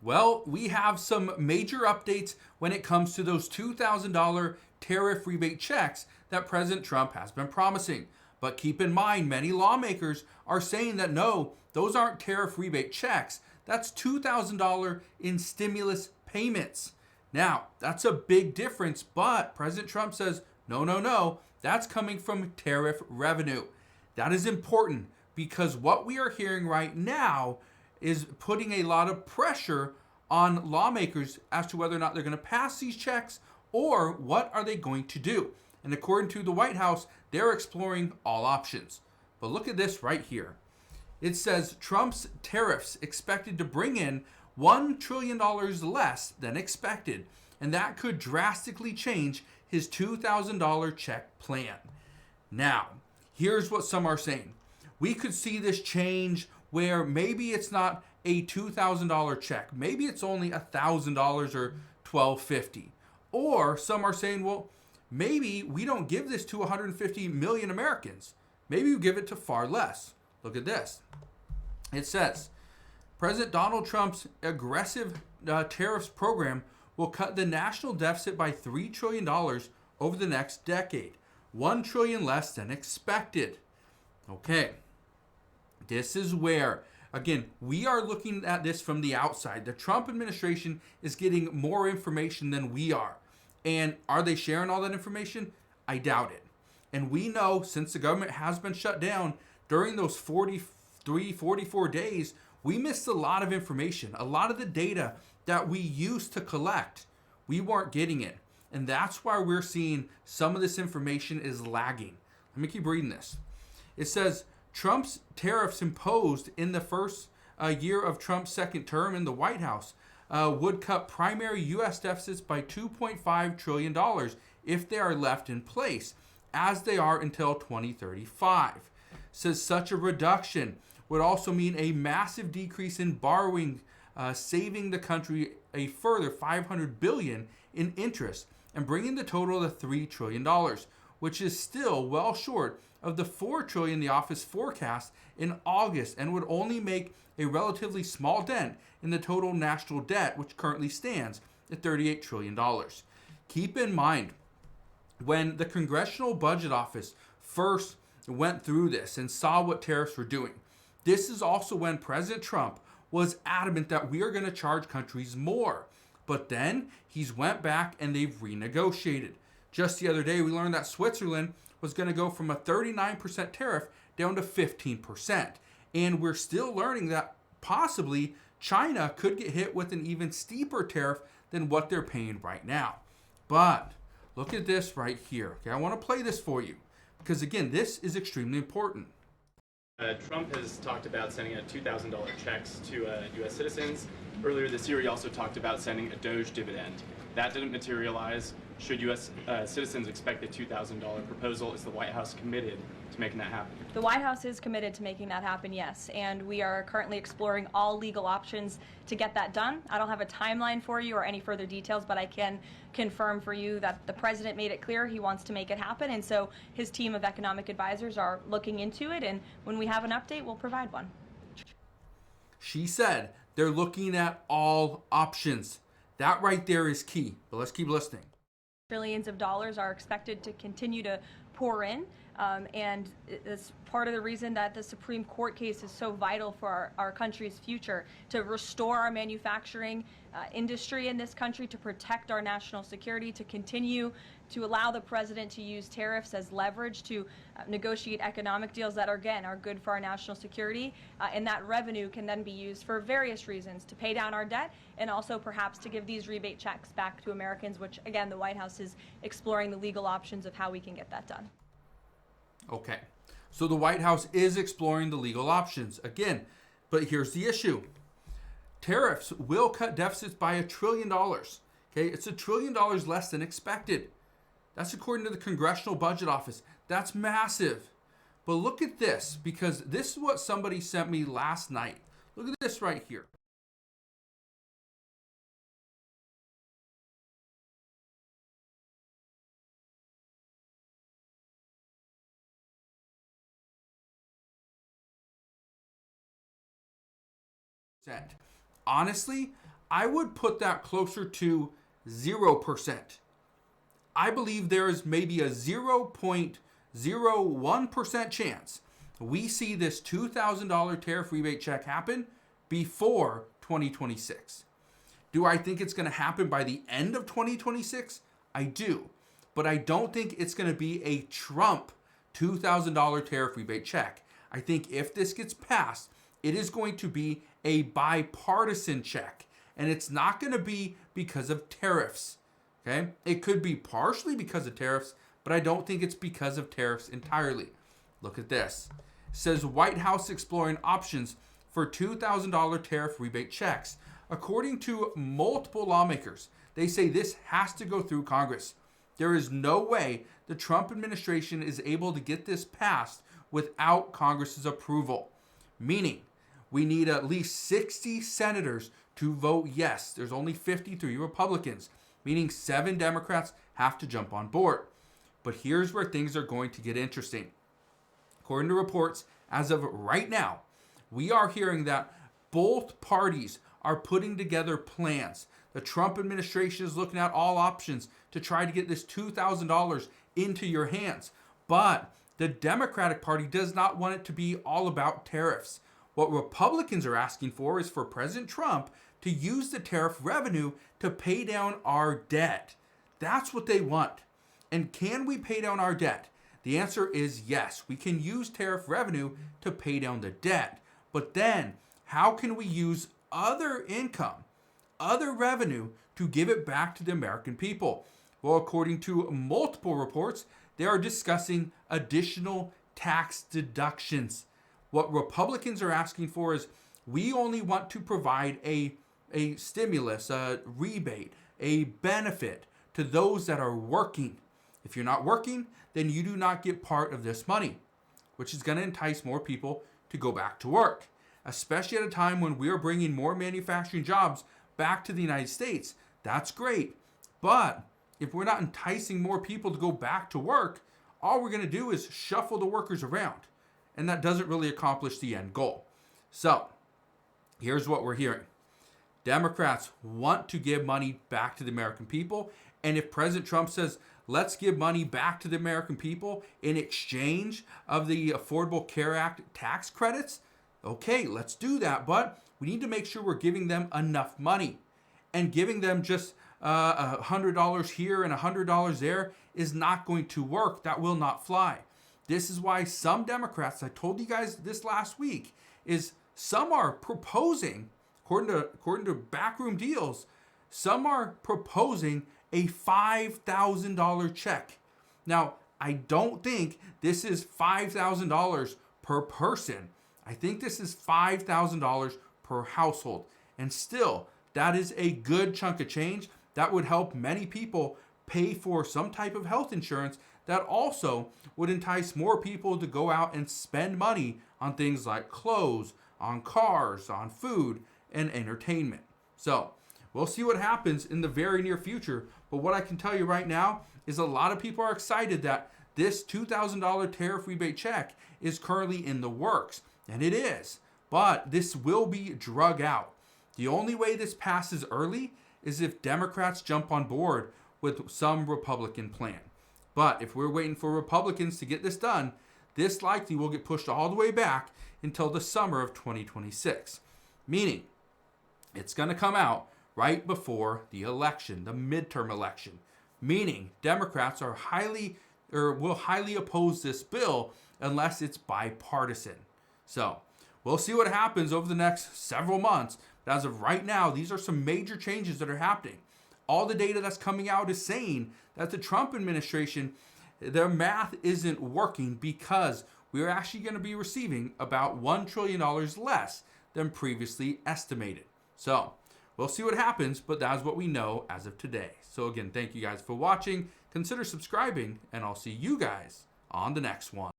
Well, we have some major updates when it comes to those $2,000 tariff rebate checks that President Trump has been promising. But keep in mind, many lawmakers are saying that no, those aren't tariff rebate checks. That's $2,000 in stimulus payments. Now, that's a big difference, but President Trump says, no, no, no, that's coming from tariff revenue. That is important because what we are hearing right now is putting a lot of pressure on lawmakers as to whether or not they're going to pass these checks or what are they going to do. And according to the White House, they're exploring all options. But look at this right here. It says Trump's tariffs expected to bring in $1 trillion less than expected, and that could drastically change his $2,000 check plan. Now, here's what some are saying. We could see this change where maybe it's not a $2,000 check. Maybe it's only $1,000 or $1,250. Or some are saying, well, maybe we don't give this to 150 million Americans. Maybe we give it to far less. Look at this. It says, President Donald Trump's aggressive tariffs program will cut the national deficit by $3 trillion over the next decade. $1 trillion less than expected. Okay. This is where, again, we are looking at this from the outside. The Trump administration is getting more information than we are. And are they sharing all that information? I doubt it. And we know since the government has been shut down during those 43, 44 days, we missed a lot of information. A lot of the data that we used to collect, we weren't getting it. And that's why we're seeing some of this information is lagging. Let me keep reading this. It says, Trump's tariffs imposed in the first year of Trump's second term in the White House would cut primary U.S. deficits by $2.5 trillion if they are left in place, as they are until 2035. Says such a reduction would also mean a massive decrease in borrowing, saving the country a further $500 billion in interest and bringing the total to $3 trillion, which is still well short of the $4 trillion the office forecast in August and would only make a relatively small dent in the total national debt, which currently stands at $38 trillion. Keep in mind, when the Congressional Budget Office first went through this and saw what tariffs were doing, this is also when President Trump was adamant that we are going to charge countries more. But then he's went back and they've renegotiated. Just the other day, we learned that Switzerland was going to go from a 39% tariff down to 15%. And we're still learning that possibly China could get hit with an even steeper tariff than what they're paying right now. But look at this right here. Okay, I want to play this for you because, again, this is extremely important. Trump has talked about sending out $2,000 checks to U.S. citizens. Earlier this year, he also talked about sending a Doge dividend. That didn't materialize. Should U.S. Citizens expect the $2,000 proposal? Is the White House committed to making that happen? The White House is committed to making that happen, yes, and we are currently exploring all legal options to get that done. I don't have a timeline for you or any further details, but I can confirm for you that the president made it clear he wants to make it happen, and so his team of economic advisors are looking into it, and when we have an update, we'll provide one. She said they're looking at all options. That right there is key, but let's keep listening. Trillions of dollars are expected to continue to pour in, and it's part of the reason that the Supreme Court case is so vital for our country's future, to restore our manufacturing industry in this country, to protect our national security, to continue to allow the president to use tariffs as leverage to negotiate economic deals that, again, are good for our national security. And that revenue can then be used for various reasons, to pay down our debt and also perhaps to give these rebate checks back to Americans, which, again, the White House is exploring the legal options of how we can get that done. Okay, so the White House is exploring the legal options again, but here's the issue. Tariffs will cut deficits by $1 trillion. Okay, it's $1 trillion less than expected. That's according to the Congressional Budget Office. That's massive. But look at this, because this is what somebody sent me last night. Look at this right here. Honestly, I would put that closer to 0%. I believe there is maybe a 0.01% chance we see this $2,000 tariff rebate check happen before 2026. Do I think it's going to happen by the end of 2026? I do. But I don't think it's going to be a Trump $2,000 tariff rebate check. I think if this gets passed, it is going to be a bipartisan check. And it's not going to be because of tariffs. Okay? It could be partially because of tariffs, but I don't think it's because of tariffs entirely. Look at this. It says White House exploring options for $2,000 tariff rebate checks. According to multiple lawmakers, they say this has to go through Congress. There is no way the Trump administration is able to get this passed without Congress's approval. Meaning, we need at least 60 senators to vote yes. There's only 53 Republicans, meaning 7 Democrats have to jump on board. But here's where things are going to get interesting. According to reports, as of right now, we are hearing that both parties are putting together plans. The Trump administration is looking at all options to try to get this $2,000 into your hands. But the Democratic Party does not want it to be all about tariffs. What Republicans are asking for is for President Trump to use the tariff revenue to pay down our debt. That's what they want. And can we pay down our debt? The answer is yes. We can use tariff revenue to pay down the debt. But then, how can we use other income, other revenue, to give it back to the American people? Well, according to multiple reports, they are discussing additional tax deductions. What Republicans are asking for is we only want to provide a stimulus, a rebate, a benefit to those that are working. If you're not working, then you do not get part of this money, which is going to entice more people to go back to work, especially at a time when we are bringing more manufacturing jobs back to the United States. That's great. But if we're not enticing more people to go back to work, all we're going to do is shuffle the workers around. And that doesn't really accomplish the end goal. So here's what we're hearing. Democrats want to give money back to the American people. And if President Trump says, let's give money back to the American people in exchange of the Affordable Care Act tax credits, okay, let's do that. But we need to make sure we're giving them enough money. And giving them just $100 here and $100 there is not going to work. That will not fly. This is why some Democrats, I told you guys this last week, is some are proposing, according to backroom deals, some are proposing a $5,000 check. Now, I don't think this is $5,000 per person. I think this is $5,000 per household. And still, that is a good chunk of change that would help many people pay for some type of health insurance that also would entice more people to go out and spend money on things like clothes, on cars, on food, and entertainment. So we'll see what happens in the very near future. But what I can tell you right now is a lot of people are excited that this $2,000 tariff rebate check is currently in the works. And it is. But this will be drug out. The only way this passes early is if Democrats jump on board with some Republican plan. But if we're waiting for Republicans to get this done, this likely will get pushed all the way back until the summer of 2026. Meaning, it's going to come out right before the election, the midterm election. Meaning, Democrats will highly oppose this bill unless it's bipartisan. So, we'll see what happens over the next several months. But as of right now, these are some major changes that are happening. All the data that's coming out is saying that the Trump administration, their math isn't working because we're actually going to be receiving about $1 trillion less than previously estimated. So we'll see what happens, but that's what we know as of today. So again, thank you guys for watching. Consider subscribing, and I'll see you guys on the next one.